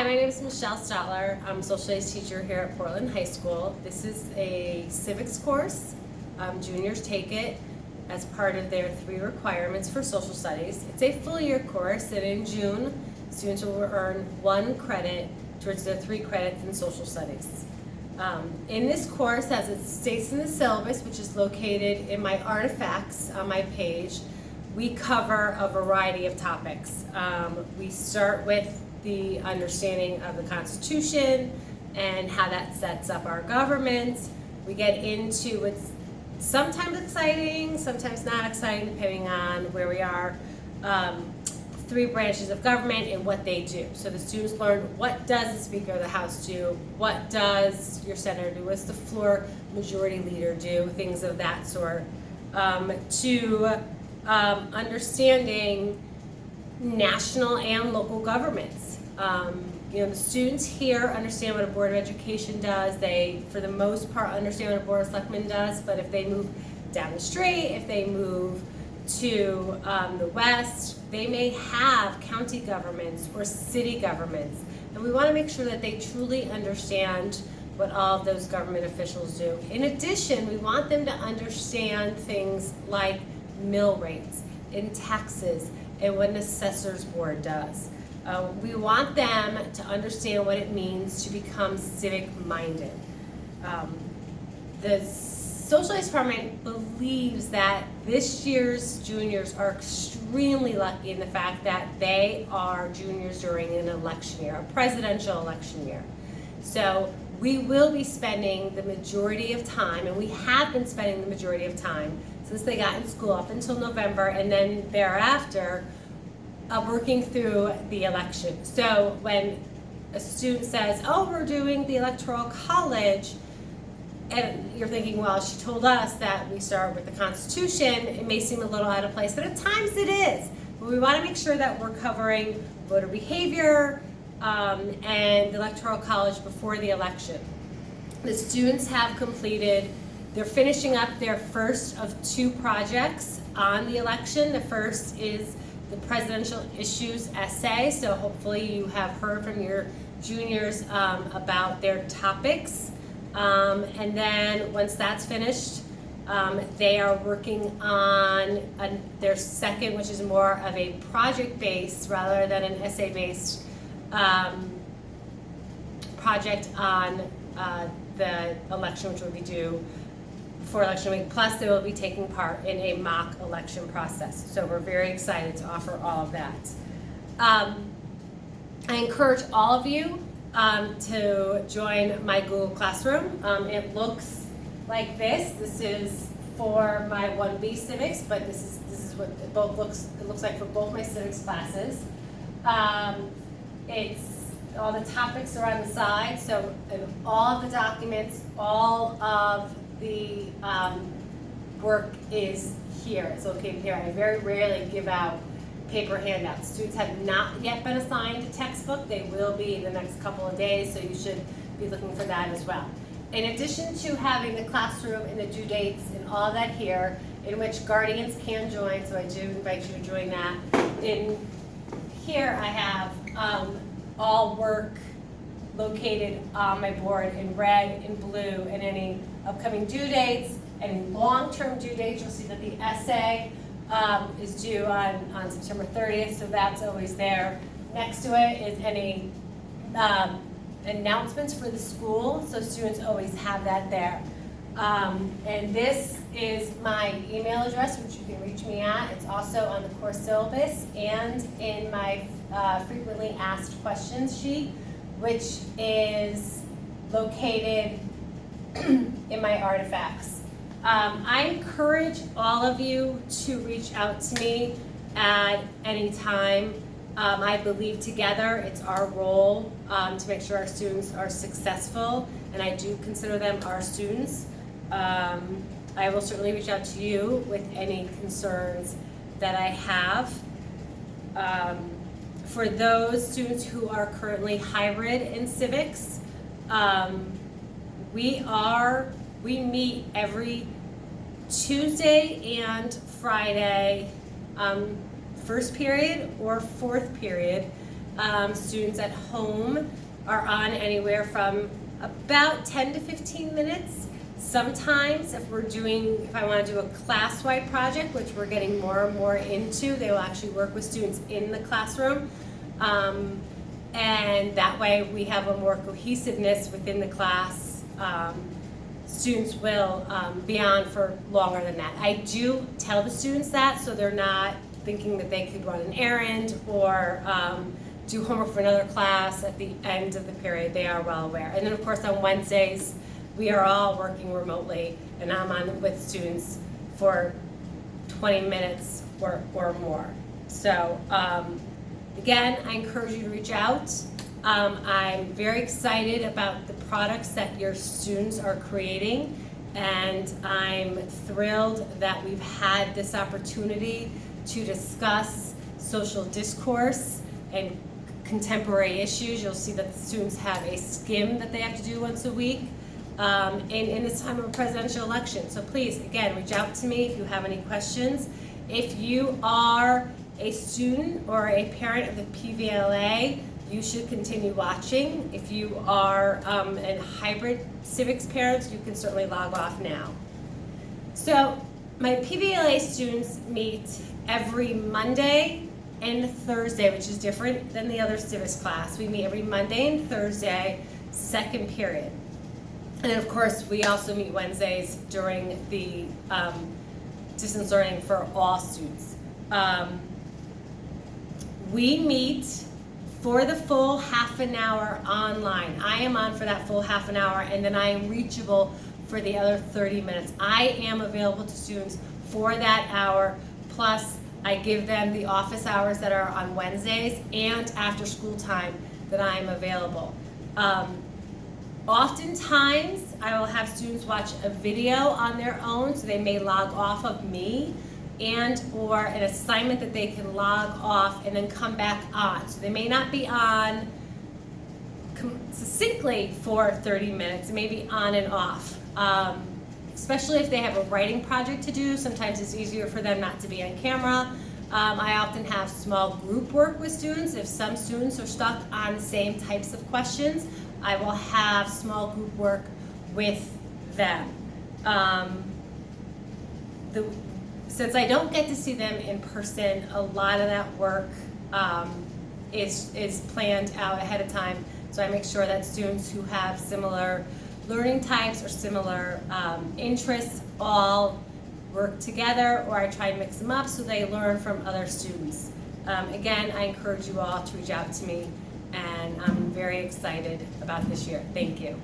Hi, my name is Michelle Stotler. I'm a social studies teacher here at Portland High School. This is a civics course. Juniors take it as part of their 3 requirements for social studies. It's a full year course, and in June, students will earn 1 credit towards their 3 credits in social studies. In this course, as it states in the syllabus, which is located in my artifacts on my page, we cover a variety of topics. We start with the understanding of the Constitution and how that sets up our government. We get into what's sometimes exciting, sometimes not exciting, depending on where we are. 3 branches of government and what they do. So the students learn, what does the Speaker of the House do? What does your Senator do? What's the floor majority leader do? Things of that sort. Understanding national and local governments. The students here understand what a Board of Education does. They, for the most part, understand what a Board of Selectmen does, but if they move down the street, if they move to the west, they may have county governments or city governments. And we want to make sure that they truly understand what all of those government officials do. In addition, we want them to understand things like mill rates and taxes and what an assessor's board does. We want them to understand what it means to become civic-minded. The Social Studies Department believes that this year's juniors are extremely lucky in the fact that they are juniors during an election year, a presidential election year. So we will be spending the majority of time, and we have been spending the majority of time since they got in school up until November, and then thereafter, working through the election. So when a student says, oh, we're doing the Electoral College, and you're thinking, well, she told us that we start with the Constitution, it may seem a little out of place, but at times it is. But we want to make sure that we're covering voter behavior and the Electoral College before the election. The students have completed, they're finishing up their first of 2 projects on the election. The first is the presidential issues essay, so hopefully you have heard from your juniors about their topics. And then once that's finished, they are working on their second, which is more of a project-based rather than an essay-based project on the election, which will be due before election week. Plus, they will be taking part in a mock election process. So we're very excited to offer all of that. I encourage all of you to join my Google Classroom. It looks like this. This is for my 1B civics, but this is what it looks like for both my civics classes. All the topics are on the side, so all of the documents, all of the work is here. It's located here. I very rarely give out paper handouts. Students have not yet been assigned a textbook. They will be in the next couple of days, so you should be looking for that as well. In addition to having the classroom and the due dates and all that here, in which guardians can join, so I do invite you to join that. In here I have all work located on my board in red and blue, and any upcoming due dates and long-term due dates. You'll see that the essay is due on September 30th, so that's always there. Next to it is any announcements for the school, so students always have that there. And this is my email address, which you can reach me at. It's also on the course syllabus and in my frequently asked questions sheet, which is located in my artifacts. I encourage all of you to reach out to me at any time. I believe together it's our role to make sure our students are successful, and I do consider them our students. I will certainly reach out to you with any concerns that I have. For those students who are currently hybrid in civics, we meet every Tuesday and Friday, first period or fourth period, Students at home are on anywhere from about 10 to 15 minutes. Sometimes if I want to do a class-wide project, which we're getting more and more into, they will actually work with students in the classroom. And that way we have a more cohesiveness within the class. Students will be on for longer than that. I do tell the students that so they're not thinking that they could run an errand or do homework for another class at the end of the period. They are well aware. And then of course on Wednesdays, we are all working remotely, and I'm on with students for 20 minutes or more. So again, I encourage you to reach out. I'm very excited about the products that your students are creating, and I'm thrilled that we've had this opportunity to discuss social discourse and contemporary issues. You'll see that the students have a skim that they have to do once a week in this time of a presidential election. So please, again, reach out to me if you have any questions. If you are a student or a parent of the PVLA, you should continue watching. If you are a hybrid civics parent, you can certainly log off now. So my PVLA students meet every Monday and Thursday, which is different than the other civics class. We meet every Monday and Thursday, second period. And then of course, we also meet Wednesdays during the distance learning for all students. We meet for the full half an hour online. I am on for that full half an hour, and then I am reachable for the other 30 minutes. I am available to students for that hour, plus I give them the office hours that are on Wednesdays and after school time that I am available. Oftentimes, I will have students watch a video on their own, so they may log off of me, and or an assignment that they can log off and then come back on. So they may not be on succinctly for 30 minutes, maybe on and off. Especially if they have a writing project to do, sometimes it's easier for them not to be on camera. I often have small group work with students. If some students are stuck on the same types of questions, I will have small group work with them. Since I don't get to see them in person, a lot of that work is planned out ahead of time. So I make sure that students who have similar learning types or similar interests all work together, or I try and mix them up so they learn from other students. Again, I encourage you all to reach out to me, and I'm very excited about this year. Thank you.